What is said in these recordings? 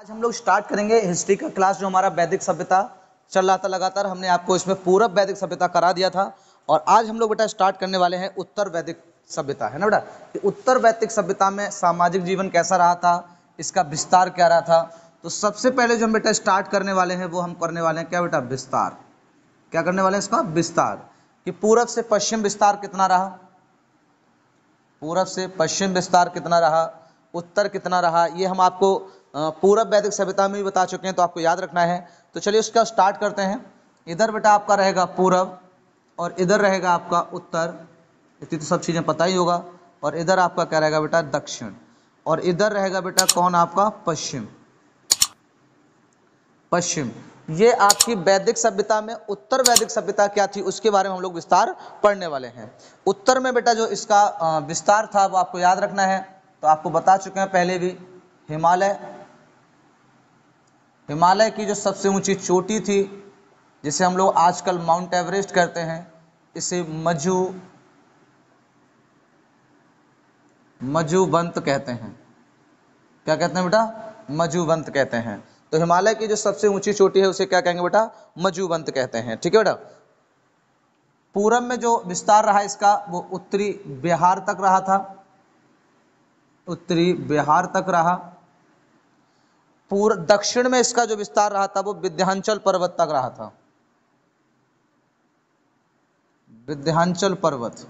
आज हम लोग स्टार्ट करेंगे हिस्ट्री का क्लास। जो हमारा वैदिक सभ्यता चल रहा था लगातार, हमने आपको इसमें पूर्व वैदिक सभ्यता करा दिया था और आज हम लोग बेटा स्टार्ट करने वाले हैं उत्तर वैदिक सभ्यता, है ना बेटा। कि उत्तर वैदिक सभ्यता में सामाजिक जीवन कैसा रहा था, इसका विस्तार क्या रहा था। तो सबसे पहले जो हम बेटा स्टार्ट करने वाले हैं वो हम करने वाले हैं क्या बेटा, विस्तार। क्या करने वाले हैं, इसका विस्तार। कि पूर्व से पश्चिम विस्तार कितना रहा, पूर्व से पश्चिम विस्तार कितना रहा, उत्तर कितना रहा, ये हम आपको पूर्व वैदिक सभ्यता में भी बता चुके हैं, तो आपको याद रखना है। तो चलिए उसका स्टार्ट करते हैं। इधर बेटा आपका रहेगा पूर्व और इधर रहेगा आपका उत्तर, इतनी तो सब चीज़ें पता ही होगा। और इधर आपका क्या रहेगा बेटा, दक्षिण। और इधर रहेगा बेटा कौन, आपका पश्चिम। पश्चिम। ये आपकी वैदिक सभ्यता में उत्तर वैदिक सभ्यता क्या थी उसके बारे में हम लोग विस्तार पढ़ने वाले हैं। उत्तर में बेटा जो इसका विस्तार था वो आपको याद रखना है, तो आपको बता चुके हैं पहले भी। हिमालय, हिमालय की जो सबसे ऊंची चोटी थी जिसे हम लोग आजकल माउंट एवरेस्ट कहते हैं, इसे मजुवंत कहते हैं। क्या कहते हैं बेटा, मजुवंत कहते हैं। तो हिमालय की जो सबसे ऊंची चोटी है उसे क्या कहेंगे बेटा, मजुवंत कहते हैं। ठीक है बेटा। पूरब में जो विस्तार रहा इसका वो उत्तरी बिहार तक रहा था, उत्तरी बिहार तक रहा। पूर्व दक्षिण में इसका जो विस्तार रहा था वो विंध्याचल पर्वत तक रहा था, विंध्याचल पर्वत।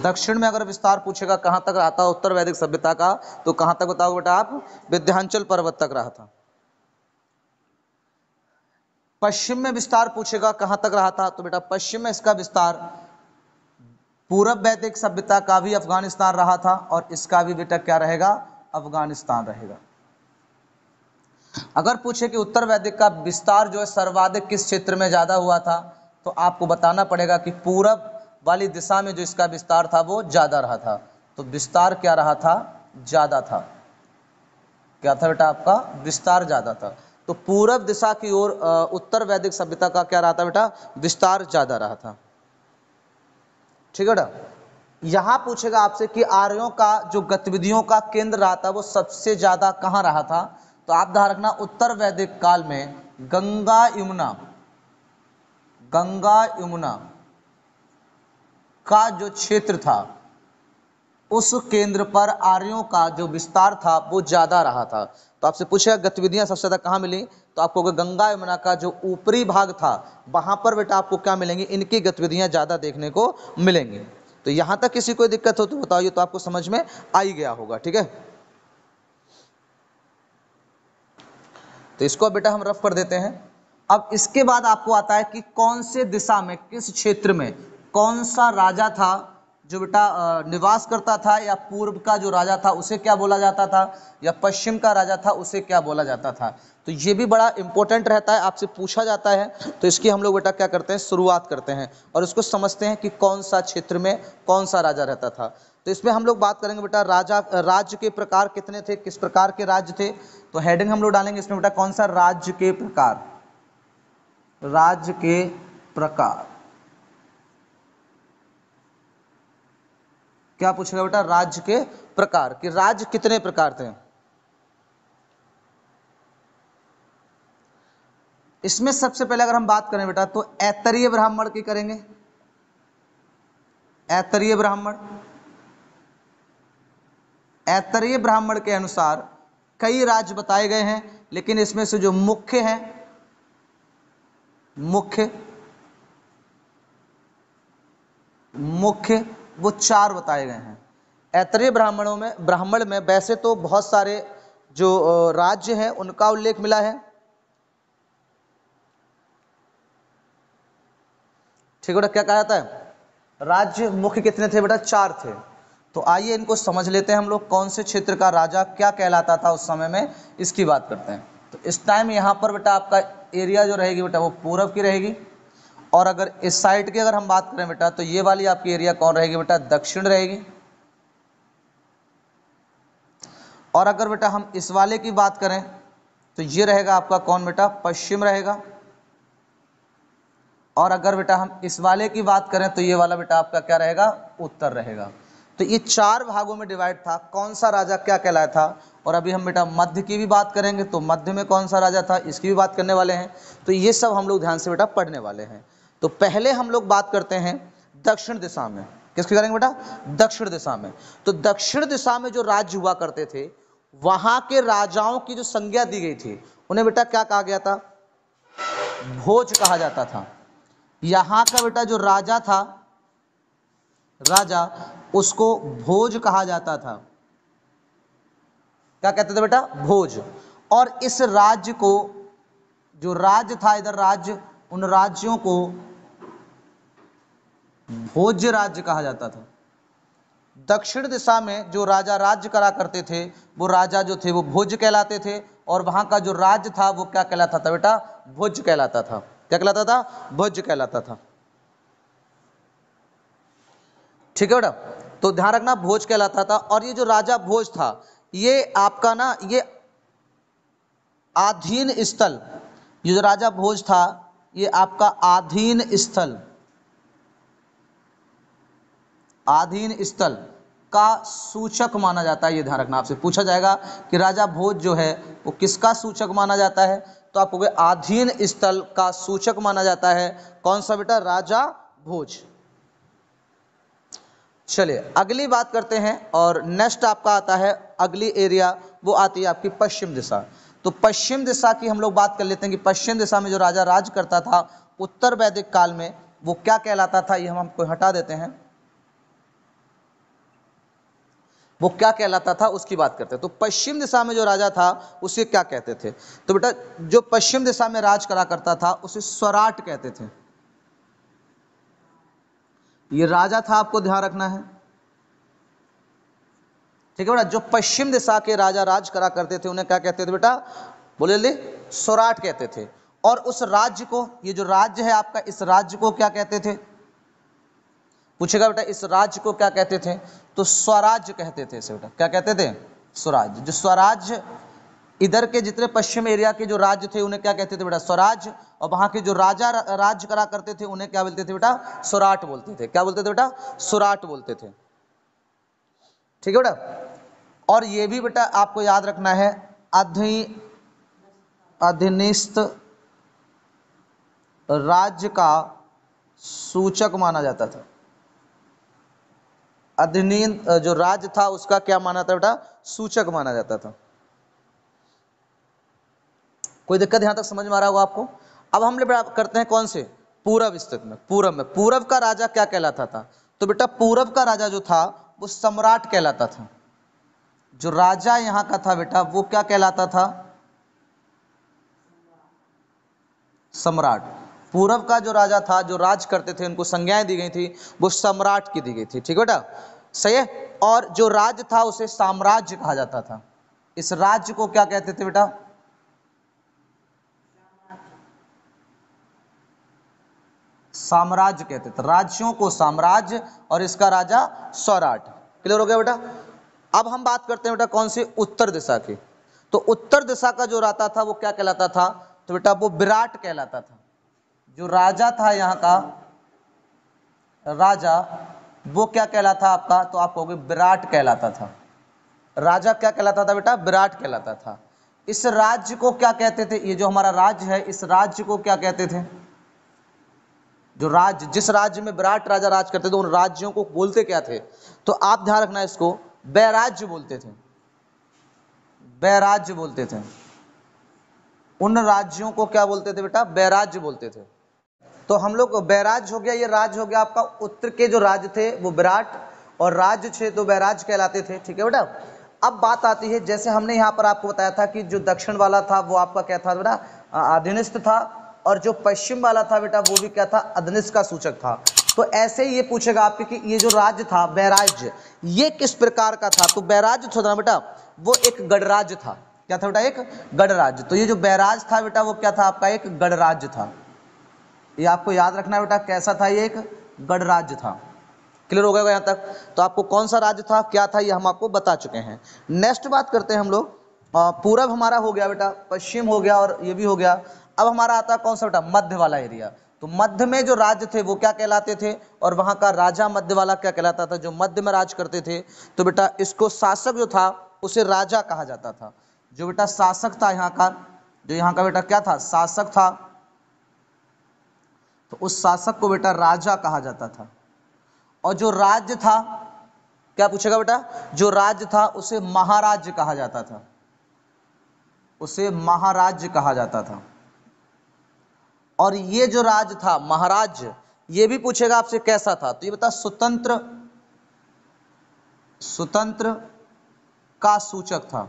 दक्षिण में अगर विस्तार पूछेगा कहां तक रहा था उत्तर वैदिक सभ्यता का, तो कहां तक बताओ बेटा आप, विंध्याचल पर्वत तक रहा था। पश्चिम में विस्तार पूछेगा कहां तक रहा था, तो बेटा पश्चिम में इसका विस्तार पूर्व वैदिक सभ्यता का भी अफगानिस्तान रहा था और इसका भी बेटा क्या रहेगा, अफगानिस्तान रहेगा। अगर पूछे कि उत्तर वैदिक का विस्तार जो है सर्वाधिक किस क्षेत्र में ज्यादा हुआ था, तो आपको बताना पड़ेगा कि पूरब वाली दिशा में जो इसका विस्तार था वो ज्यादा रहा था। तो विस्तार क्या रहा था, ज्यादा था। क्या था बेटा, आपका विस्तार ज्यादा था। तो पूरब दिशा की ओर उत्तर वैदिक सभ्यता का क्या रहा था बेटा, विस्तार ज्यादा रहा था। ठीक है बेटा। यहां पूछेगा आपसे कि आर्यों का जो गतिविधियों का केंद्र रहा था वो सबसे ज्यादा कहां रहा था, तो आप ध्यान रखना उत्तर वैदिक काल में गंगा यमुना का जो क्षेत्र था उस केंद्र पर आर्यों का जो विस्तार था वो ज्यादा रहा था। तो आपसे पूछेगा गतिविधियां सबसे ज्यादा कहां मिली, तो आपको गंगा यमुना का जो ऊपरी भाग था वहां पर बेटा आपको क्या मिलेंगी, इनकी गतिविधियां ज्यादा देखने को मिलेंगी। तो यहां तक किसी को दिक्कत हो तो बताइए, तो आपको समझ में आ ही गया होगा। ठीक है, तो इसको बेटा हम रफ कर देते हैं। अब इसके बाद आपको आता है कि कौन से दिशा में, किस क्षेत्र में कौन सा राजा था जो बेटा निवास करता था, या पूर्व का जो राजा था उसे क्या बोला जाता था, या पश्चिम का राजा था उसे क्या बोला जाता था। तो ये भी बड़ा इंपॉर्टेंट रहता है, आपसे पूछा जाता है। तो इसकी हम लोग बेटा क्या करते हैं, शुरुआत करते हैं और उसको समझते हैं कि कौन सा क्षेत्र में कौन सा राजा रहता था। तो इसमें हम लोग बात करेंगे बेटा राज्य के प्रकार कितने थे, किस प्रकार के राज्य थे। तो हेडिंग हम लोग डालेंगे इसमें बेटा कौन सा, राज्य के प्रकार, राज्य के प्रकार। क्या पूछेगा बेटा, राज्य के प्रकार, कि राज्य कितने प्रकार थे। इसमें सबसे पहले अगर हम बात करें बेटा तो ऐतरीय ब्राह्मण की करेंगे। ऐतरीय ब्राह्मण, ऐतरीय ब्राह्मण के अनुसार कई राज्य बताए गए हैं, लेकिन इसमें से जो मुख्य हैं, मुख्य वो 4 बताए गए हैं। ऐतरीय ब्राह्मण में वैसे तो बहुत सारे जो राज्य हैं उनका उल्लेख मिला है। ठीक बेटा, क्या कहा जाता है, राज्य मुख्य कितने थे बेटा, 4 थे। तो आइए इनको समझ लेते हैं हम लोग, कौन से क्षेत्र का राजा क्या कहलाता था उस समय में, इसकी बात करते हैं। तो इस टाइम यहाँ पर बेटा आपका एरिया जो रहेगी बेटा वो पूरब की रहेगी, और अगर इस साइड की अगर हम बात करें बेटा तो ये वाली आपकी एरिया कौन रहेगी बेटा, दक्षिण रहेगी। और अगर बेटा हम इस वाले की बात करें तो ये रहेगा आपका कौन बेटा, पश्चिम रहेगा। और अगर बेटा हम इस वाले की बात करें तो ये वाला बेटा आपका क्या रहेगा, उत्तर रहेगा। तो ये 4 भागों में डिवाइड था, कौन सा राजा क्या कहलाया था। और अभी हम बेटा मध्य की भी बात करेंगे, तो मध्य में कौन सा राजा था इसकी भी बात करने वाले हैं। तो ये सब हम लोग ध्यान से बेटा पढ़ने वाले हैं। तो पहले हम लोग बात करते हैं दक्षिण दिशा में। किसकी करेंगे बेटा? दक्षिण दिशा में। तो दक्षिण दिशा में जो राज्य हुआ करते थे, वहां के राजाओं की जो संज्ञा दी गई थी, उन्हें बेटा क्या कहा गया था? भोज कहा जाता था। यहां का बेटा जो राजा था, राजा, उसको भोज कहा जाता था। क्या कहते थे बेटा? भोज। और इस राज्य को, जो राज्य था इधर राज्य, उन राज्यों को भोज्य राज्य कहा जाता था। दक्षिण दिशा में जो राजा राज्य करा करते थे, वो राजा जो थे वो भोज्य कहलाते थे, और वहां का जो राज्य था वो क्या कहलाता था बेटा? भोज्य कहलाता था। क्या कहलाता था? भोज्य कहलाता था। ठीक है बेटा, तो ध्यान रखना भोज कहलाता था। और ये जो राजा भोज था, ये आपका ना, ये आधीन स्थल, ये जो राजा भोज था ये आपका आधीन स्थल, आधीन स्थल का सूचक माना जाता है। ये ध्यान रखना, आपसे पूछा जाएगा कि राजा भोज जो है वो किसका सूचक माना जाता है, तो आपको आधीन स्थल का सूचक माना जाता है। कौन सा बेटा? राजा भोज। चलिए अगली बात करते हैं, और नेक्स्ट आपका आता है अगली एरिया, वो आती है आपकी पश्चिम दिशा। तो पश्चिम दिशा की हम लोग बात कर लेते हैं कि पश्चिम दिशा में जो राजा राज करता था उत्तर वैदिक काल में, वो क्या कहलाता था। ये हम आपको हटा देते हैं, वो क्या कहलाता था उसकी बात करते हैं। तो पश्चिम दिशा में जो राजा था उसे क्या कहते थे? तो बेटा जो पश्चिम दिशा में राज करा करता था उसे स्वराट कहते थे। ये राजा था, आपको ध्यान रखना है। ठीक है बेटा, जो पश्चिम दिशा के राजा राज करा करते थे उन्हें क्या कहते थे बेटा? बोले ले, स्वराट कहते थे। और उस राज्य को, ये जो राज्य है आपका, इस राज्य को क्या कहते थे? पूछेगा बेटा इस राज्य को क्या कहते थे? तो स्वराज्य कहते थे इसे बेटा। क्या कहते थे? स्वराज्य। जो स्वराज्य, इधर के जितने पश्चिम एरिया के जो राज्य थे उन्हें क्या कहते थे बेटा? स्वराज्य। और वहां के जो राजा राज्य करा करते थे उन्हें क्या बोलते थे बेटा? स्वराट बोलते थे। क्या बोलते थे बेटा? स्वराट बोलते थे। ठीक है बेटा, और ये भी बेटा आपको याद रखना है, अधीनस्थ राज्य का सूचक माना जाता था। अधीन जो राज्य था उसका क्या माना था बेटा? सूचक माना जाता था। कोई दिक्कत यहां तक समझ में आ रहा होगा आपको? अब हम लोग करते हैं कौन से? पूरब स्थित में। पूरब में पूरब का राजा क्या कहलाता था? तो बेटा पूरब का राजा जो था वो सम्राट कहलाता था। जो राजा यहां का था बेटा वो क्या कहलाता था? सम्राट। पूरब का जो राजा था, जो राज करते थे, उनको संज्ञाएं दी गई थी, वो सम्राट की दी गई थी। ठीक है बेटा, सही है। और जो राज्य था उसे साम्राज्य कहा जाता था। इस राज्य को क्या कहते थे बेटा? साम्राज्य कहते थे। राज्यों को साम्राज्य और इसका राजा स्वराट। क्लियर हो गया बेटा? अब हम बात करते हैं बेटा कौन सी? उत्तर दिशा की। तो उत्तर दिशा का जो राजा था वो क्या कहलाता था? तो बेटा वो विराट कहलाता था। जो राजा था यहाँ का राजा, वो क्या कहलाता आपका? तो आप कहोगे विराट कहलाता था। राजा क्या कहलाता था बेटा? विराट कहलाता था। इस राज्य को क्या कहते थे? ये जो हमारा राज्य है, इस राज्य को क्या कहते थे? जो राज्य, जिस राज्य में विराट राजा राज करते थे, उन राज्यों को बोलते क्या थे? तो आप ध्यान रखना, इसको बैराज्य बोलते थे। बैराज्य बोलते थे। उन राज्यों को क्या बोलते थे बेटा? बैराज्य बोलते थे। तो हम लोग बैराज्य हो गया, ये राज्य हो गया आपका। उत्तर के जो राज्य थे वो विराट, और राज्य थे तो बैराज्य कहलाते थे। ठीक है बेटा, अब बात आती है, जैसे हमने यहाँ पर आपको बताया था कि जो दक्षिण वाला था वो आपका क्या था बेटा? अधीनस्थ था। और जो पश्चिम वाला था बेटा वो भी क्या था? अधीनस्थ का सूचक था। तो ऐसे ही ये पूछेगा आपके कि ये जो राज्य था बैराज्य, ये किस प्रकार का था? तो बैराज्य था ना बेटा, वो एक गणराज्य था। क्या था बेटा? एक गणराज्य। तो ये जो बैराज था बेटा वो क्या था आपका? एक गणराज्य था। ये आपको याद रखना है बेटा, कैसा था? ये एक गणराज्य था। क्लियर हो गया यहाँ तक? तो आपको कौन सा राज्य था, क्या था, ये हम आपको बता चुके हैं। नेक्स्ट बात करते हैं हम लोग। पूरब हमारा हो गया बेटा, पश्चिम हो गया और ये भी हो गया। अब हमारा आता है कौन सा बेटा? मध्य वाला एरिया। तो मध्य में जो राज्य थे वो क्या कहलाते थे, और वहां का राजा मध्य वाला क्या कहलाता था, जो मध्य में राज करते थे। तो बेटा इसको शासक जो था उसे राजा कहा जाता था। जो बेटा शासक था यहाँ का, जो यहाँ का बेटा क्या था, शासक था, तो उस शासक को बेटा राजा कहा जाता था। और जो राज्य था, क्या पूछेगा बेटा, जो राज्य था उसे महाराज्य कहा जाता था, उसे महाराज्य कहा जाता था। और ये जो राज्य था महाराज्य, ये भी पूछेगा आपसे कैसा था, तो ये बता स्वतंत्र, स्वतंत्र का सूचक था।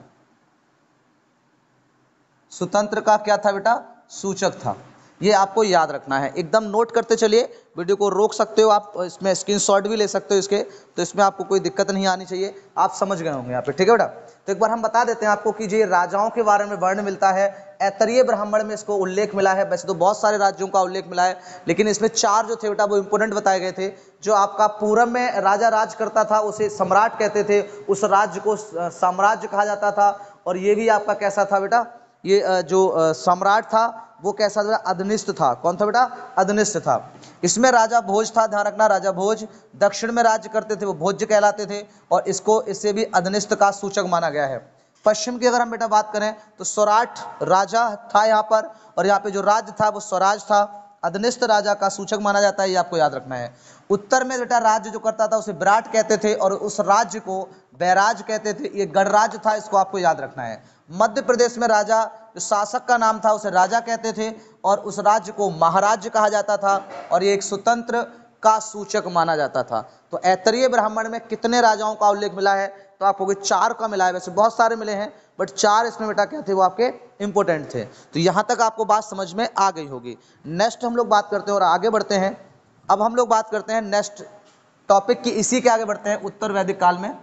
स्वतंत्र का क्या था बेटा, सूचक था। ये आपको याद रखना है, एकदम नोट करते चलिए। वीडियो को रोक सकते हो आप, इसमें स्क्रीनशॉट भी ले सकते हो इसके, तो इसमें आपको कोई दिक्कत नहीं आनी चाहिए। आप समझ गए होंगे यहाँ पे, ठीक है बेटा। तो एक बार हम बता देते हैं आपको कि ये राजाओं के बारे में वर्ण मिलता है, ऐतरेय ब्राह्मण में इसको उल्लेख मिला है। वैसे तो बहुत सारे राज्यों का उल्लेख मिला है, लेकिन इसमें 4 जो थे बेटा वो इंपोर्टेंट बताए गए थे। जो आपका पूरब में राजा राज करता था उसे सम्राट कहते थे, उस राज्य को साम्राज्य कहा जाता था। और ये भी आपका कैसा था बेटा, ये जो सम्राट था वो कैसा था, अधनिष्ठ था। कौन था बेटा, अधनिष्ठ था। इसमें राजा भोज था, ध्यान रखना, राजा भोज दक्षिण में राज्य करते थे, वो भोज्य कहलाते थे, और इसको इससे भी अधनिष्ठ का सूचक माना गया है। पश्चिम की अगर हम बेटा बात करें तो स्वराट राजा था यहाँ पर, और यहाँ पे जो राज्य था वो स्वराज था, अधनिष्ठ राजा का सूचक माना जाता है, ये आपको याद रखना है। उत्तर में बेटा राज्य जो करता था उसे विराट कहते थे, और उस राज्य को बैराज कहते थे, ये गणराज्य था, इसको आपको याद रखना है। मध्य प्रदेश में राजा, जो शासक का नाम था उसे राजा कहते थे, और उस राज्य को महाराज्य कहा जाता था, और ये एक स्वतंत्र का सूचक माना जाता था। तो ऐतरेय ब्राह्मण में कितने राजाओं का उल्लेख मिला है, तो आपको 4 का मिला है। वैसे बहुत सारे मिले हैं, बट 4 इसमें बेटा क्या थे, वो आपके इंपोर्टेंट थे। तो यहाँ तक आपको बात समझ में आ गई होगी। नेक्स्ट हम लोग बात करते हैं और आगे बढ़ते हैं। अब हम लोग बात करते हैं नेक्स्ट टॉपिक की, इसी के आगे बढ़ते हैं, उत्तर वैदिक काल में।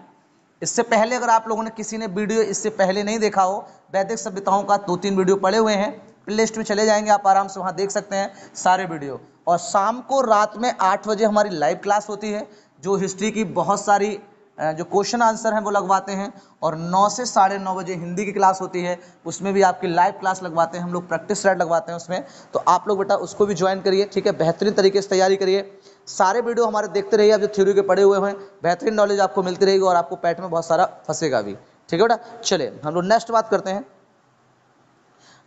इससे पहले अगर आप लोगों ने किसी ने वीडियो इससे पहले नहीं देखा हो, वैदिक सभ्यताओं का 2-3 वीडियो पड़े हुए हैं, प्लेलिस्ट में चले जाएंगे, आप आराम से वहां देख सकते हैं सारे वीडियो। और शाम को रात में 8 बजे हमारी लाइव क्लास होती है, जो हिस्ट्री की बहुत सारी जो क्वेश्चन आंसर हैं वो लगवाते हैं, और 9 से 9:30 बजे हिंदी की क्लास होती है, उसमें भी आपकी लाइव क्लास लगवाते हैं हम लोग, प्रैक्टिस सेट लगवाते हैं उसमें। तो आप लोग बेटा उसको भी ज्वाइन करिए, ठीक है, बेहतरीन तरीके से तैयारी करिए। सारे वीडियो हमारे देखते रहिए, आप जो थ्योरी के पढ़े हुए हैं, बेहतरीन नॉलेज आपको मिलती रहेगी, और आपको पैट में बहुत सारा फंसेगा भी, ठीक है बेटा। चलिए हम लोग नेक्स्ट बात करते हैं।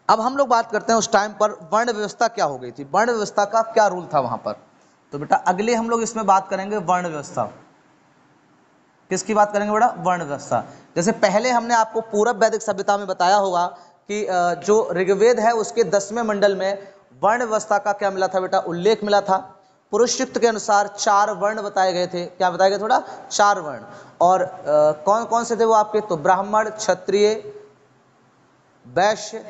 अब हम लोग बात करते हैं उस टाइम पर वर्ण व्यवस्था क्या हो गई थी, वर्ण व्यवस्था का क्या रूल था वहां पर। तो बेटा अगले हम लोग इसमें बात करेंगे वर्ण व्यवस्था। किसकी बात करेंगे बेटा, वर्ण व्यवस्था। जैसे पहले हमने आपको पूर्व वैदिक सभ्यता में बताया होगा कि जो ऋग्वेद है उसके 10वें मंडल में वर्ण व्यवस्था का क्या मिला था बेटा, उल्लेख मिला था। पुरुष सूक्त के अनुसार 4 वर्ण बताए गए थे। क्या बताए गए, थोड़ा 4 वर्ण। और कौन कौन से थे वो आपके, तो ब्राह्मण, क्षत्रिय, वैश्य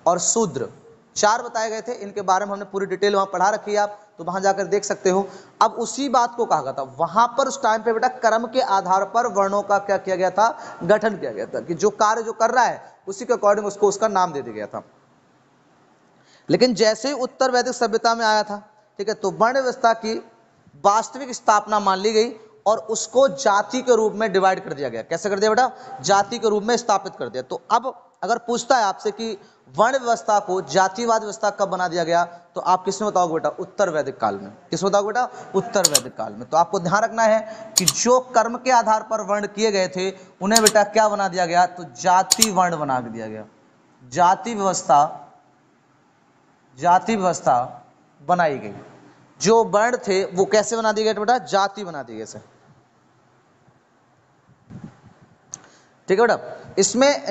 और शूद्र, 4 बताए गए थे। इनके बारे में हमने पूरी डिटेल वहां पढ़ा रखी है, आप तो वहां जाकर देख सकते हो। अब उसी बात को कहा गया था वहां पर, उस टाइम पे बेटा कर्म के आधार पर वर्णों का क्या किया गया था, गठन किया गया था, कि जो कार्य जो कर रहा है उसी के अकॉर्डिंग उसको उसका नाम दे दिया गया था। लेकिन जैसे ही उत्तर वैदिक सभ्यता में आया था, ठीक है, तो वर्ण व्यवस्था की वास्तविक स्थापना मान ली गई, और उसको जाति के रूप में डिवाइड कर दिया गया। कैसे कर दिया बेटा, जाति के रूप में स्थापित कर दिया। तो अब अगर पूछता है आपसे कि वर्ण व्यवस्था को जातिवाद व्यवस्था कब बना दिया गया, तो आप किसमें बताओगे बेटा, उत्तर वैदिक काल में। किस बताओगे बेटा, उत्तर वैदिक काल में। तो आपको ध्यान रखना है कि जो कर्म के आधार पर वर्ण किए गए थे उन्हें बेटा क्या बना दिया गया, तो जाति वर्ण बना दिया गया। जाति व्यवस्था, जाति व्यवस्था बनाई गई। जो वर्ण थे वो कैसे बना दिए गए बेटा, जाति बना दिए गए। ठीक है बेटा। इसमें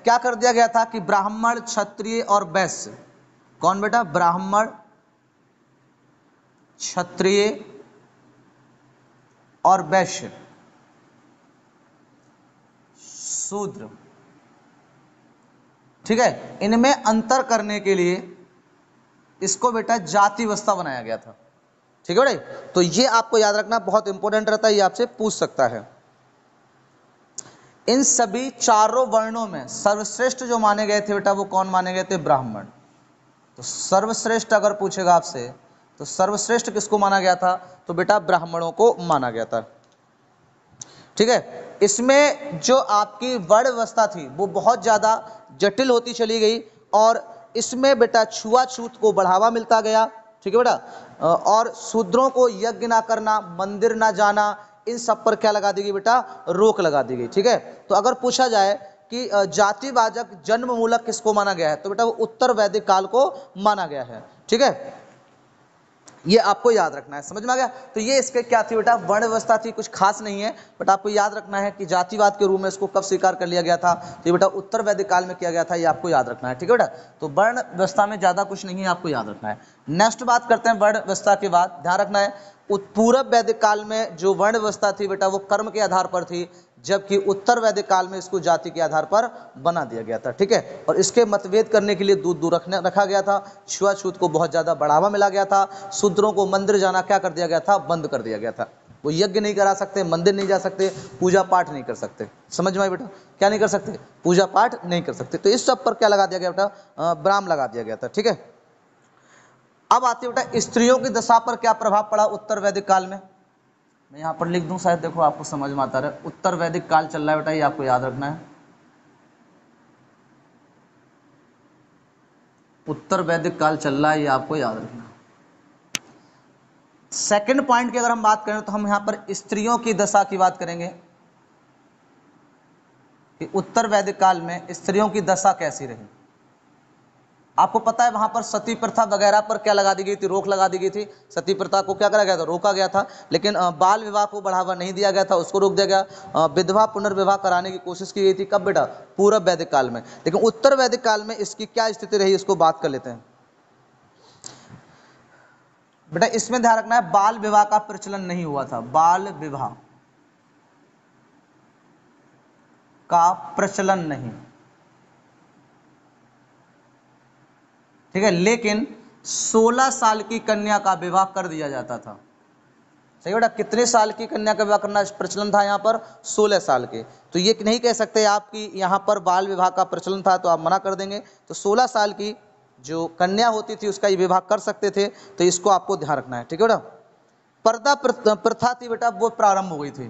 क्या कर दिया गया था कि ब्राह्मण, क्षत्रिय और वैश्य, कौन बेटा, ब्राह्मण, क्षत्रिय और वैश्य, शूद्र, ठीक है, इनमें अंतर करने के लिए इसको बेटा जाति व्यवस्था बनाया गया था। ठीक है बेटा, तो ये आपको याद रखना बहुत इंपॉर्टेंट रहता है, ये आपसे पूछ सकता है। इन सभी चारों वर्णों में सर्वश्रेष्ठ जो माने गए थे बेटा वो कौन माने गए थे, ब्राह्मण। तो सर्वश्रेष्ठ अगर पूछेगा आपसे तो सर्वश्रेष्ठ किसको माना गया था, तो बेटा ब्राह्मणों को माना गया था। ठीक है, इसमें जो आपकी वर्ण व्यवस्था थी वो बहुत ज़्यादा जटिल होती चली गई, और इसमें बेटा छुआछूत को बढ़ावा मिलता गया। ठीक है बेटा। और शूद्रों को यज्ञ ना करना, मंदिर ना जाना, इन सब पर क्या लगा दी गई बेटा, रोक लगा दी गई। ठीक है, तो अगर पूछा जाए कि जातिवाचक जन्म मूलक किसको माना गया है, तो बेटा वो उत्तर वैदिक काल को माना गया है। ठीक है, ये आपको याद रखना है, समझ में आ गया। तो ये इसके क्या थी बेटा, वर्ण व्यवस्था थी, कुछ खास नहीं है, बट आपको याद रखना है कि जातिवाद के रूप में इसको कब स्वीकार कर लिया गया था, तो ये बेटा उत्तर वैदिक काल में किया गया था, ये आपको याद रखना है। ठीक है बेटा, तो वर्ण व्यवस्था में ज्यादा कुछ नहीं है, आपको याद रखना है। नेक्स्ट बात करते हैं वर्ण व्यवस्था के बाद, ध्यान रखना है पूर्व वैदिक काल में जो वर्ण व्यवस्था थी बेटा वो कर्म के आधार पर थी, जबकि उत्तर वैदिक काल में इसको जाति के आधार पर बना दिया गया था। ठीक है, और इसके मतभेद करने के लिए दूर दूर रखा गया था, छुआछूत को बहुत ज्यादा बढ़ावा मिला गया था, शूद्रों को मंदिर जाना क्या कर दिया गया था, बंद कर दिया गया था। वो यज्ञ नहीं करा सकते, मंदिर नहीं जा सकते, पूजा पाठ नहीं कर सकते। समझ में आई बेटा, क्या नहीं कर सकते, पूजा पाठ नहीं कर सकते। तो इस सब पर क्या लगा दिया गया बेटा, ब्राह्म लगा दिया गया था। ठीक है, अब आती है बेटा स्त्रियों की दशा पर क्या प्रभाव पड़ा उत्तर वैदिक काल में। मैं यहां पर लिख दूं, शायद देखो आपको समझ में आता रहे। उत्तर वैदिक काल चल रहा है बेटा, ये आपको याद रखना है। उत्तर वैदिक काल चल रहा है, ये आपको याद रखना है। सेकंड पॉइंट की अगर हम बात करें तो हम यहां पर स्त्रियों की दशा की बात करेंगे कि उत्तर वैदिक काल में स्त्रियों की दशा कैसी रही। आपको पता है वहां पर सती प्रथा वगैरह पर क्या लगा दी गई थी, रोक लगा दी गई थी। सती प्रथा को क्या करा गया था, रोका गया था। लेकिन बाल विवाह को बढ़ावा नहीं दिया गया था, उसको रोक दिया गया। विधवा पुनर्विवाह कराने की कोशिश की गई थी, कब बेटा, पूर्व वैदिक काल में। लेकिन उत्तर वैदिक काल में इसकी क्या स्थिति रही, इसको बात कर लेते हैं बेटा। इसमें ध्यान रखना है बाल विवाह का प्रचलन नहीं हुआ था, बाल विवाह का प्रचलन नहीं, ठीक है। लेकिन 16 साल की कन्या का विवाह कर दिया जाता था। सही बेटा, कितने साल की कन्या का विवाह करना प्रचलन था यहाँ पर, 16 साल के। तो ये नहीं कह सकते आप कि यहाँ पर बाल विवाह का प्रचलन था तो आप मना कर देंगे। तो 16 साल की जो कन्या होती थी उसका ये विवाह कर सकते थे, तो इसको आपको ध्यान रखना है। ठीक है बेटा, पर्दा प्रथा थी बेटा, वो प्रारंभ हो गई थी।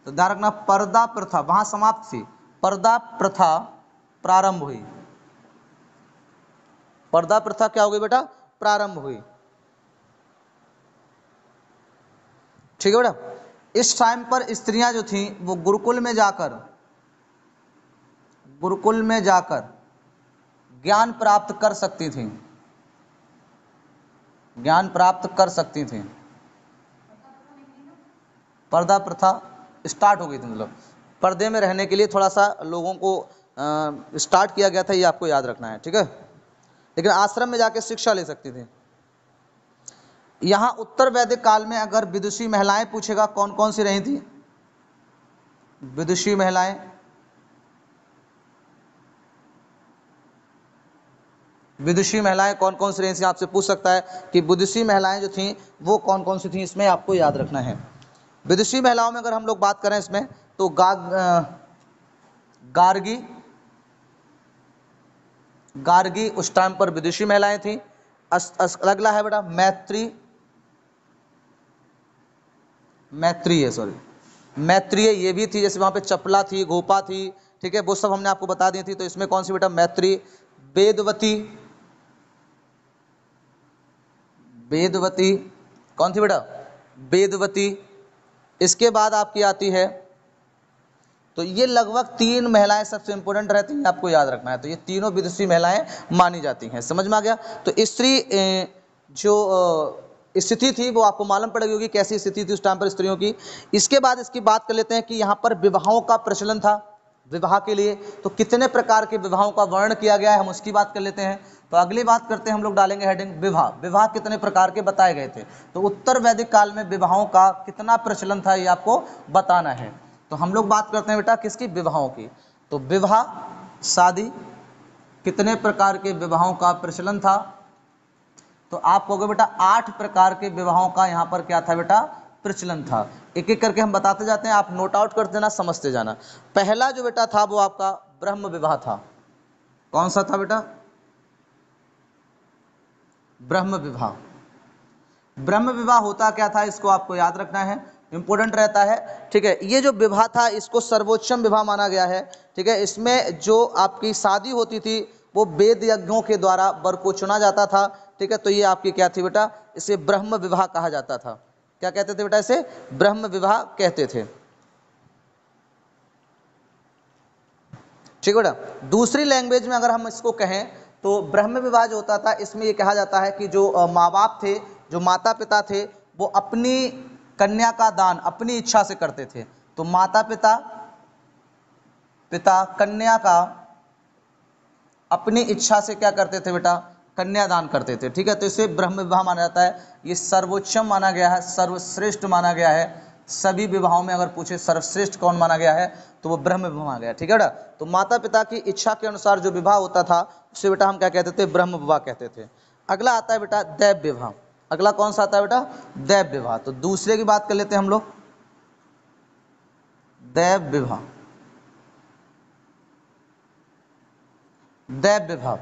तो ध्यान रखना, पर्दा प्रथा वहां समाप्त थी, पर्दा प्रथा प्रारंभ हुई। पर्दा प्रथा क्या हो गई बेटा, प्रारंभ हुई। ठीक है बेटा, इस टाइम पर स्त्रियां जो थी वो गुरुकुल में जाकर ज्ञान प्राप्त कर सकती थी, ज्ञान प्राप्त कर सकती थी। पर्दा प्रथा स्टार्ट हो गई थी, मतलब पर्दे में रहने के लिए थोड़ा सा लोगों को स्टार्ट किया गया था, ये आपको याद रखना है। ठीक है, लेकिन आश्रम में जाके शिक्षा ले सकती थी। यहां उत्तर वैदिक काल में अगर विदुषी महिलाएं पूछेगा कौन कौन सी रही थी, विदुषी महिलाएं, विदुषी महिलाएं कौन कौन सी रही थी, आपसे पूछ सकता है कि विदुषी महिलाएं जो थी वो कौन कौन सी थी, इसमें आपको याद रखना है। विदुषी महिलाओं में अगर हम लोग बात करें इसमें तो गार्गी उस टाइम पर विदुषी महिलाएं थी। अगला है बेटा मैत्रीय, ये भी थी, जैसे वहां पे चपला थी, गोपा थी। ठीक है, वो सब हमने आपको बता दी थी। तो इसमें कौन सी बेटा, मैत्री। वेदवती कौन थी बेटा, वेदवती। इसके बाद आपकी आती है, तो ये लगभग 3 महिलाएं सबसे इंपॉर्टेंट रहती हैं, आपको याद रखना है। तो ये तीनों विदुषी महिलाएं मानी जाती हैं, समझ में आ गया। तो स्त्री जो स्थिति थी वो आपको मालूम पड़ेगी होगी कैसी स्थिति थी उस टाइम पर स्त्रियों की। इसके बाद इसकी बात कर लेते हैं कि यहाँ पर विवाहों का प्रचलन था, विवाह के लिए तो कितने प्रकार के विवाहों का वर्णन किया गया है, हम उसकी बात कर लेते हैं। तो अगली बात करते हैं, हम लोग डालेंगे हेडिंग विवाह। विवाह कितने प्रकार के बताए गए थे, तो उत्तर वैदिक काल में विवाहों का कितना प्रचलन था ये आपको बताना है। तो हम लोग बात करते हैं बेटा किसकी, विवाहों की। तो विवाह शादी, कितने प्रकार के विवाहों का प्रचलन था, तो आप कहोगे बेटा 8 प्रकार के विवाहों का यहाँ पर क्या था बेटा, प्रचलन था। एक एक करके हम बताते जाते हैं, आप नोट आउट कर देना, समझते जाना। पहला जो बेटा था वो आपका ब्रह्म विवाह था। कौन सा था बेटा, ब्रह्म विवाह। ब्रह्म विवाह होता क्या था, इसको आपको याद रखना है, इंपॉर्टेंट रहता है। ठीक है, ये जो विवाह था इसको सर्वोच्चम विवाह माना गया है। ठीक है, इसमें जो आपकी शादी होती थी वो वेद यज्ञों के द्वारा वर को चुना जाता था। ठीक है, तो ये आपकी क्या थी बेटा, इसे ब्रह्म विवाह कहा जाता था। क्या कहते थे बेटा, इसे ब्रह्म विवाह कहते थे। ठीक है बेटा, दूसरी लैंग्वेज में अगर हम इसको कहें तो ब्रह्म विवाह जो होता था, इसमें ये कहा जाता है कि जो माँ बाप थे, जो माता पिता थे, वो अपनी कन्या का दान अपनी इच्छा से करते थे। तो माता पिता कन्या का अपनी इच्छा से क्या करते थे बेटा, कन्यादान करते थे। ठीक है, तो इसे ब्रह्म विवाह माना जाता है। ये सर्वोच्चम माना गया है, सर्वश्रेष्ठ माना गया है। सभी विवाहों में अगर पूछे सर्वश्रेष्ठ कौन माना गया है, तो वो ब्रह्म विवाह माना गया। ठीक है बेटा, तो माता पिता की इच्छा के अनुसार जो विवाह होता था उसे बेटा हम क्या कहते थे, ब्रह्म विवाह कहते थे। अगला आता है बेटा दैव विवाह। अगला कौन सा आता है बेटा, दैव विवाह। तो दूसरे की बात कर लेते हैं हम लोग, दैव विवाह। दैव विवाह,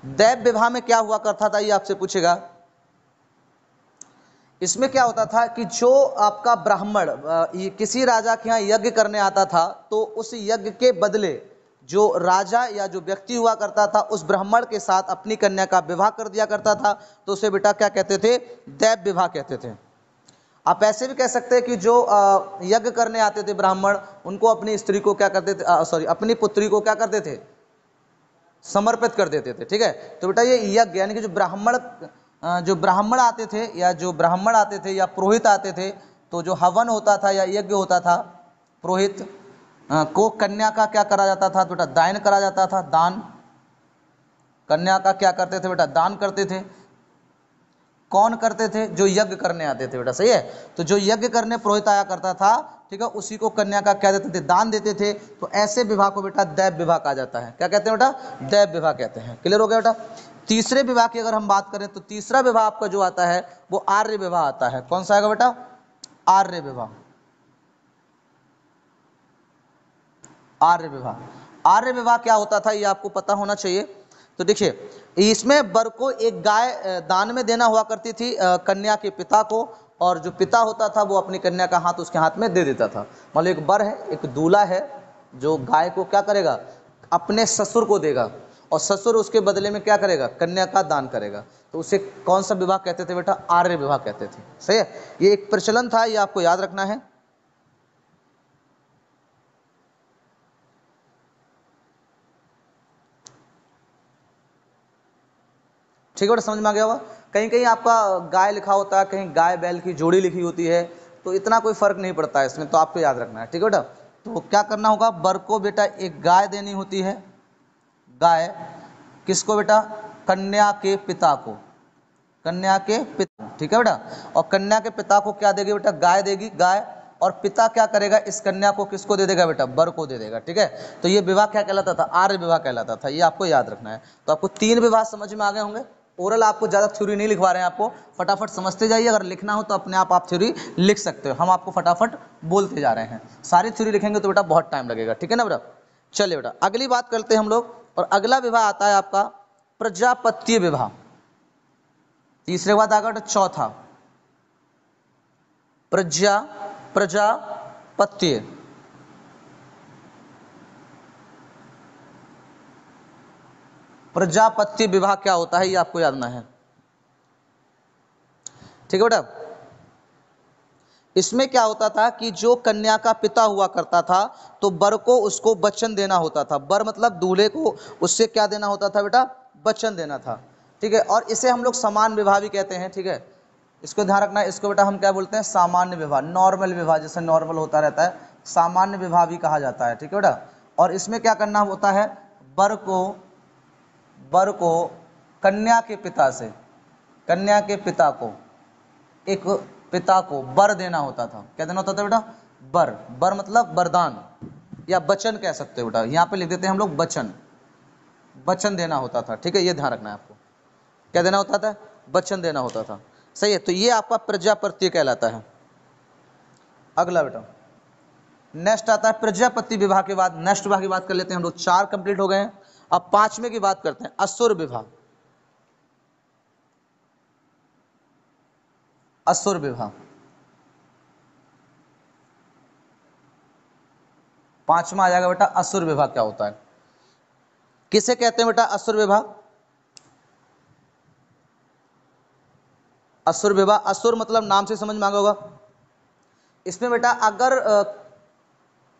दैव विवाह में क्या हुआ करता था, ये आपसे पूछेगा। इसमें क्या होता था कि जो आपका ब्राह्मण किसी राजा के यहाँ यज्ञ करने आता था, तो उस यज्ञ के बदले जो राजा या जो व्यक्ति हुआ करता था उस ब्राह्मण के साथ अपनी कन्या का विवाह कर दिया करता था। तो उसे बेटा क्या कहते थे, दैव विवाह कहते थे। आप ऐसे भी कह सकते हैं कि जो यज्ञ करने आते थे ब्राह्मण, उनको अपनी स्त्री को क्या करते थे, सॉरी अपनी पुत्री को क्या करते थे, समर्पित कर देते थे। ठीक है, तो बेटा ये यज्ञ यानी कि जो ब्राह्मण आते थे या पुरोहित आते थे, तो जो हवन होता था या यज्ञ होता था, पुरोहित को कन्या का क्या करा जाता था बेटा, दान करा जाता था। दान, कन्या का क्या करते थे बेटा, दान करते थे। कौन करते थे, जो यज्ञ करने आते थे बेटा, सही है। तो जो यज्ञ करने पुरोहित आया करता था, ठीक है, उसी को कन्या का क्या देते थे, दान देते थे। तो ऐसे विवाह को बेटा दैव विवाह कहा जाता है। क्या कहते हैं बेटा, दैव विवाह कहते हैं। क्लियर हो गया बेटा। तीसरे विवाह की अगर हम बात करें तो तीसरा विवाह आपका जो आता है वो आर्य विवाह आता है। कौन सा आएगा बेटा, आर्य विवाह। आर्य विवाह, आर्य विवाह क्या होता था ये आपको पता होना चाहिए। तो देखिए, इसमें वर को एक गाय दान में देना हुआ करती थी कन्या के पिता को, और जो पिता होता था वो अपनी कन्या का हाथ उसके हाथ में दे देता था। मान लो एक वर है, एक दूल्हा है, जो गाय को क्या करेगा, अपने ससुर को देगा, और ससुर उसके बदले में क्या करेगा, कन्या का दान करेगा। तो उसे कौन सा विवाह कहते थे बेटा, आर्य विवाह कहते थे। सही है, ये एक प्रचलन था, ये आपको याद रखना है। ठीक है बेटा, समझ में आ गया होगा। कहीं कहीं आपका गाय लिखा होता है, कहीं गाय बैल की जोड़ी लिखी होती है, तो इतना कोई फर्क नहीं पड़ता है इसमें, तो आपको याद रखना है। ठीक है बेटा, तो क्या करना होगा, वर को बेटा एक गाय देनी होती है। गाय किसको बेटा, कन्या के पिता को, कन्या के पिता। ठीक है बेटा, और कन्या के पिता को क्या देगी बेटा, गाय देगी, गाय। और पिता क्या करेगा, इस कन्या को किसको दे देगा बेटा, वर को दे देगा। ठीक है, तो ये विवाह क्या कहलाता था, आर्य विवाह कहलाता था। ये आपको याद रखना है। तो आपको तीन विवाह समझ में आ गए होंगे। ओरल आपको ज़्यादा थ्योरी नहीं लिखवा रहे हैं, आपको फटाफट समझते जाइए। अगर लिखना हो तो अपने आप थ्योरी लिख सकते हो, हम आपको फटाफट बोलते जा रहे हैं। सारी थ्योरी लिखेंगे तो बेटा बहुत टाइम लगेगा। ठीक है ना बेटा, चलिए बेटा अगली बात करते हैं हम लोग। और अगला विवाह आता है आपका प्रजापत्य विवाह। तीसरे के बाद आगे बेटा चौथा प्रजापत्य। प्रजापत्य विवाह क्या होता है ये आपको जानना है। ठीक है बेटा, इसमें क्या होता था कि जो कन्या का पिता हुआ करता था, तो वर को उसको वचन देना होता था। वर मतलब दूल्हे को उससे क्या देना होता था बेटा, वचन देना था। ठीक है, और इसे हम लोग समान विवाह भी कहते हैं। ठीक है, इसको ध्यान रखना है, इसको बेटा हम क्या बोलते हैं, सामान्य विवाह, नॉर्मल विवाह, जैसे नॉर्मल होता रहता है, सामान्य विवाह भी कहा जाता है। ठीक है बेटा, और इसमें क्या करना होता है, वर को कन्या के पिता से, कन्या के पिता को, एक पिता को वर देना होता था। क्या देना होता था बेटा, वर। वर मतलब वरदान या वचन कह सकते हो बेटा, यहाँ पे लिख देते हैं हम लोग वचन, वचन देना होता था। ठीक है, ये ध्यान रखना है आपको, क्या देना होता था, वचन देना होता था। सही है, तो ये आपका प्रजापत्य कहलाता है। अगला बेटा नेक्स्ट आता है प्रजापति विवाह के बाद, नेक्स्ट विवाह की बात कर लेते हैं हम लोग। चार कंप्लीट हो गए हैं, अब पांचवें की बात करते हैं, असुर विवाह। असुर विवाह पांचवा आ जाएगा बेटा, असुर विवाह क्या होता है। किसे कहते हैं बेटा असुर विवाह? असुर विवाह, असुर मतलब नाम से समझ में आ गया होगा। इसमें बेटा अगर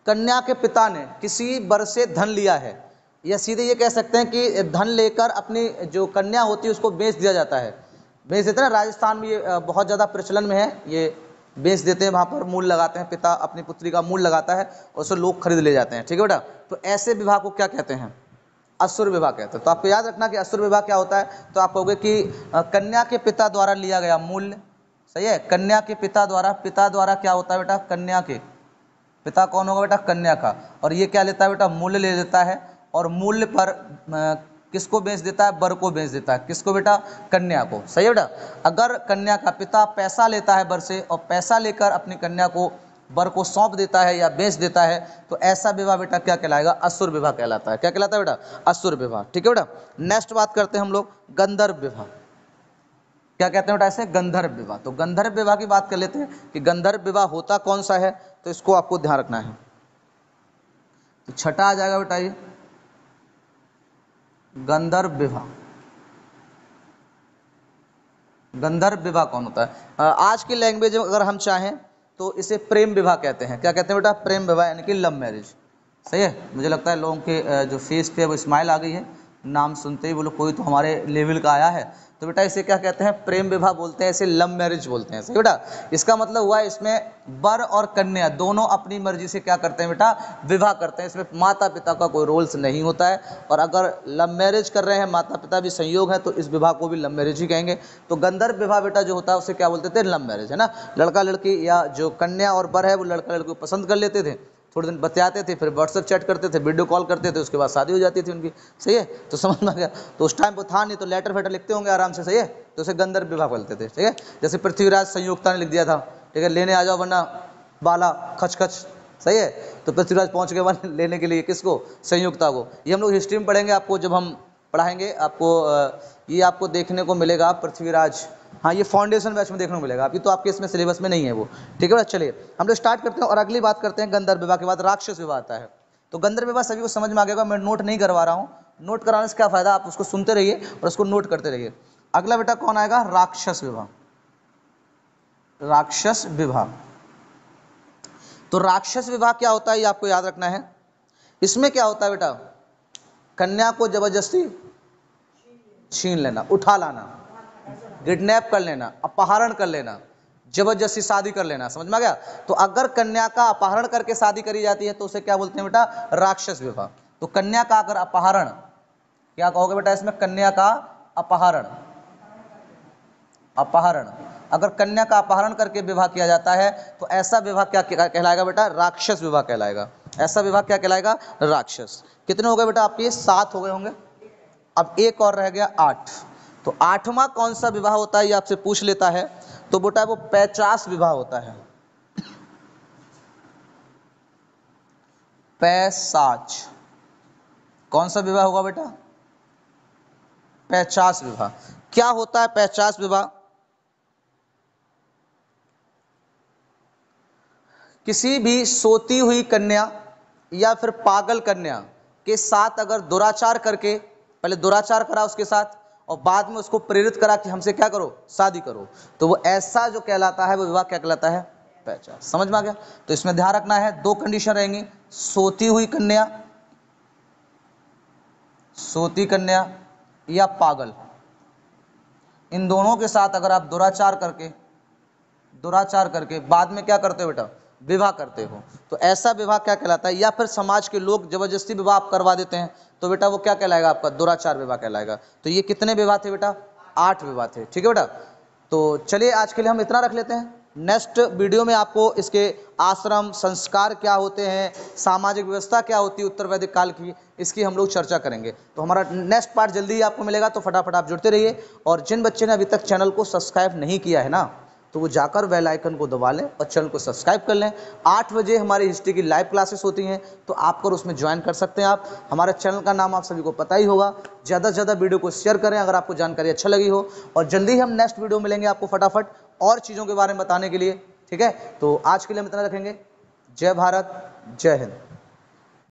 कन्या के पिता ने किसी वर से धन लिया है, या सीधे ये कह सकते हैं कि धन लेकर अपनी जो कन्या होती है उसको बेच दिया जाता है, बेच देते हैं ना, राजस्थान में ये बहुत ज़्यादा प्रचलन में है, ये बेच देते हैं, वहाँ पर मूल लगाते हैं, पिता अपनी पुत्री का मूल लगाता है और उसे लोग खरीद ले जाते हैं, ठीक है बेटा। तो ऐसे विवाह को क्या कहते हैं? असुर विवाह कहते हैं। तो आपको याद रखना कि असुर विवाह क्या होता है। तो आप कहोगे कि कन्या के पिता द्वारा लिया गया मूल्य, सही है, कन्या के पिता द्वारा क्या होता है बेटा? कन्या के पिता कौन होगा बेटा? कन्या का। और ये क्या लेता है बेटा? मूल्य ले लेता है, और मूल्य पर किसको बेच देता है? वर को बेच देता है। किसको बेटा? कन्या को, सही है बेटा। अगर कन्या का पिता पैसा लेता है वर से और पैसा लेकर अपनी कन्या को वर को सौंप देता है या बेच देता है, तो ऐसा विवाह बेटा क्या कहलाएगा? असुर विवाह कहलाता है। क्या कहलाता है बेटा? असुर विवाह, ठीक है बेटा। नेक्स्ट बात करते हैं हम लोग गंधर्व विवाह। क्या कहते हैं बेटा इसे? गंधर्व विवाह। तो गंधर्व विवाह की बात कर लेते हैं कि गंधर्व विवाह होता कौन सा है, तो इसको आपको ध्यान रखना है। तो छठा आ जाएगा बेटा ये गंधर्व विवाह। गंधर्व विवाह कौन होता है? आज की लैंग्वेज में अगर हम चाहें तो इसे प्रेम विवाह कहते हैं। क्या कहते हैं बेटा? प्रेम विवाह, यानी कि लव मैरिज, सही है। मुझे लगता है लोगों के जो फेस पे वो स्माइल आ गई है, नाम सुनते ही बोलो कोई तो हमारे लेवल का आया है। तो बेटा इसे क्या कहते हैं? प्रेम विवाह बोलते हैं, इसे लव मैरिज बोलते हैं, सही बेटा। इसका मतलब हुआ इसमें वर और कन्या दोनों अपनी मर्जी से क्या करते हैं बेटा? विवाह करते हैं। इसमें माता पिता का कोई रोल्स नहीं होता है, और अगर लव मैरिज कर रहे हैं, माता पिता भी संयोग है, तो इस विवाह को भी लव मैरिज ही कहेंगे। तो गंधर्व विवाह बेटा जो होता है उसे क्या बोलते थे? लव मैरिज, है ना। लड़का लड़की या जो कन्या और वर है वो लड़का लड़की को पसंद कर लेते थे, थोड़े दिन बतियाते थे, फिर व्हाट्सएप चैट करते थे, वीडियो कॉल करते थे, उसके बाद शादी हो जाती थी उनकी, सही है। तो समझ में आ गया। तो उस टाइम पर था नहीं, तो लेटर फेटर लिखते होंगे आराम से, सही है। तो उसे गंधर्व विवाह बोलते थे, ठीक है। जैसे पृथ्वीराज संयुक्ता ने लिख दिया था, ठीक है, लेने आ जाओ वरना बाला खच खच, सही है। तो पृथ्वीराज पहुंच गए वहाँ लेने के लिए, किसको? संयुक्ता को। ये हम लोग हिस्ट्री में पढ़ेंगे, आपको जब हम पढ़ाएंगे आपको ये आपको देखने को मिलेगा पृथ्वीराज, हाँ ये फाउंडेशन बैच में देखने को मिलेगा। अभी तो आपके इसमें सिलेबस में नहीं है वो, ठीक है। चलिए हम लोग स्टार्ट करते हैं और अगली बात करते हैं गंधर्व विवाह के बाद राक्षस विवाह आता है। तो गंधर्व विवाह सभी को समझ में आ गया, मैं नोट नहीं करवा रहा हूँ, नोट कराने से क्या फायदा, आप उसको सुनते रहिए और उसको नोट करते रहिए। अगला बेटा कौन आएगा? राक्षस विवाह। राक्षस विवाह। तो राक्षस विवाह क्या होता है ये आपको याद रखना है। इसमें क्या होता है बेटा? कन्या को जबरदस्ती छीन लेना, उठा लाना, किडनैप कर लेना, अपहरण कर लेना, जबरदस्ती शादी कर लेना, समझ में आ गया। तो अगर कन्या का अपहरण करके शादी करी जाती है तो उसे क्या बोलते हैं बेटा? राक्षस विवाह। तो कन्या का अगर अपहरण, क्या कहोगे बेटा इसमें? कन्या का अपहरण, अपहरण, अगर कन्या का अपहरण करके विवाह किया जाता है तो ऐसा विवाह क्या कहलाएगा बेटा? राक्षस विवाह कहलाएगा। ऐसा विवाह क्या कहलाएगा? राक्षस। कितने हो गए बेटा आपके? 7 हो गए होंगे। अब एक और रह गया 8। तो 8वां कौन सा विवाह होता है ये आपसे पूछ लेता है, तो बेटा वो पैचास विवाह होता है। पैशाच, कौन सा विवाह होगा बेटा? पैचास विवाह। क्या होता है पैचास विवाह? किसी भी सोती हुई कन्या या फिर पागल कन्या के साथ अगर दुराचार करके, पहले दुराचार करा उसके साथ और बाद में उसको प्रेरित करा कि हमसे क्या करो? शादी करो, तो वो ऐसा जो कहलाता है वो विवाह क्या कहलाता है? पैचास। समझ में आ गया। तो इसमें ध्यान रखना है, 2 कंडीशन रहेंगी, सोती हुई कन्या, सोती कन्या या पागल, इन दोनों के साथ अगर आप दुराचार करके बाद में क्या करते हो बेटा? विवाह करते हो, तो ऐसा विवाह क्या कहलाता है। या फिर समाज के लोग जबरदस्ती विवाह आप करवा देते हैं तो बेटा वो क्या कहलाएगा? आपका दुराचार विवाह कहलाएगा। तो ये कितने विवाह थे बेटा? 8 विवाह थे, ठीक है बेटा। तो चलिए आज के लिए हम इतना रख लेते हैं। नेक्स्ट वीडियो में आपको इसके आश्रम संस्कार क्या होते हैं, सामाजिक व्यवस्था क्या होती है उत्तर वैदिक काल की, इसकी हम लोग चर्चा करेंगे। तो हमारा नेक्स्ट पार्ट जल्दी ही आपको मिलेगा, तो फटाफट आप जुड़ते रहिए। और जिन बच्चे ने अभी तक चैनल को सब्सक्राइब नहीं किया है ना, तो वो जाकर बेल आइकन को दबा लें और चैनल को सब्सक्राइब कर लें। 8 बजे हमारी हिस्ट्री की लाइव क्लासेस होती हैं, तो आप कर उसमें ज्वाइन कर सकते हैं। आप हमारे चैनल का नाम आप सभी को पता ही होगा। ज़्यादा से ज़्यादा वीडियो को शेयर करें अगर आपको जानकारी अच्छा लगी हो, और जल्दी ही हम नेक्स्ट वीडियो मिलेंगे आपको फटाफट और चीज़ों के बारे में बताने के लिए, ठीक है। तो आज के लिए हम इतना रखेंगे। जय भारत, जय हिंद।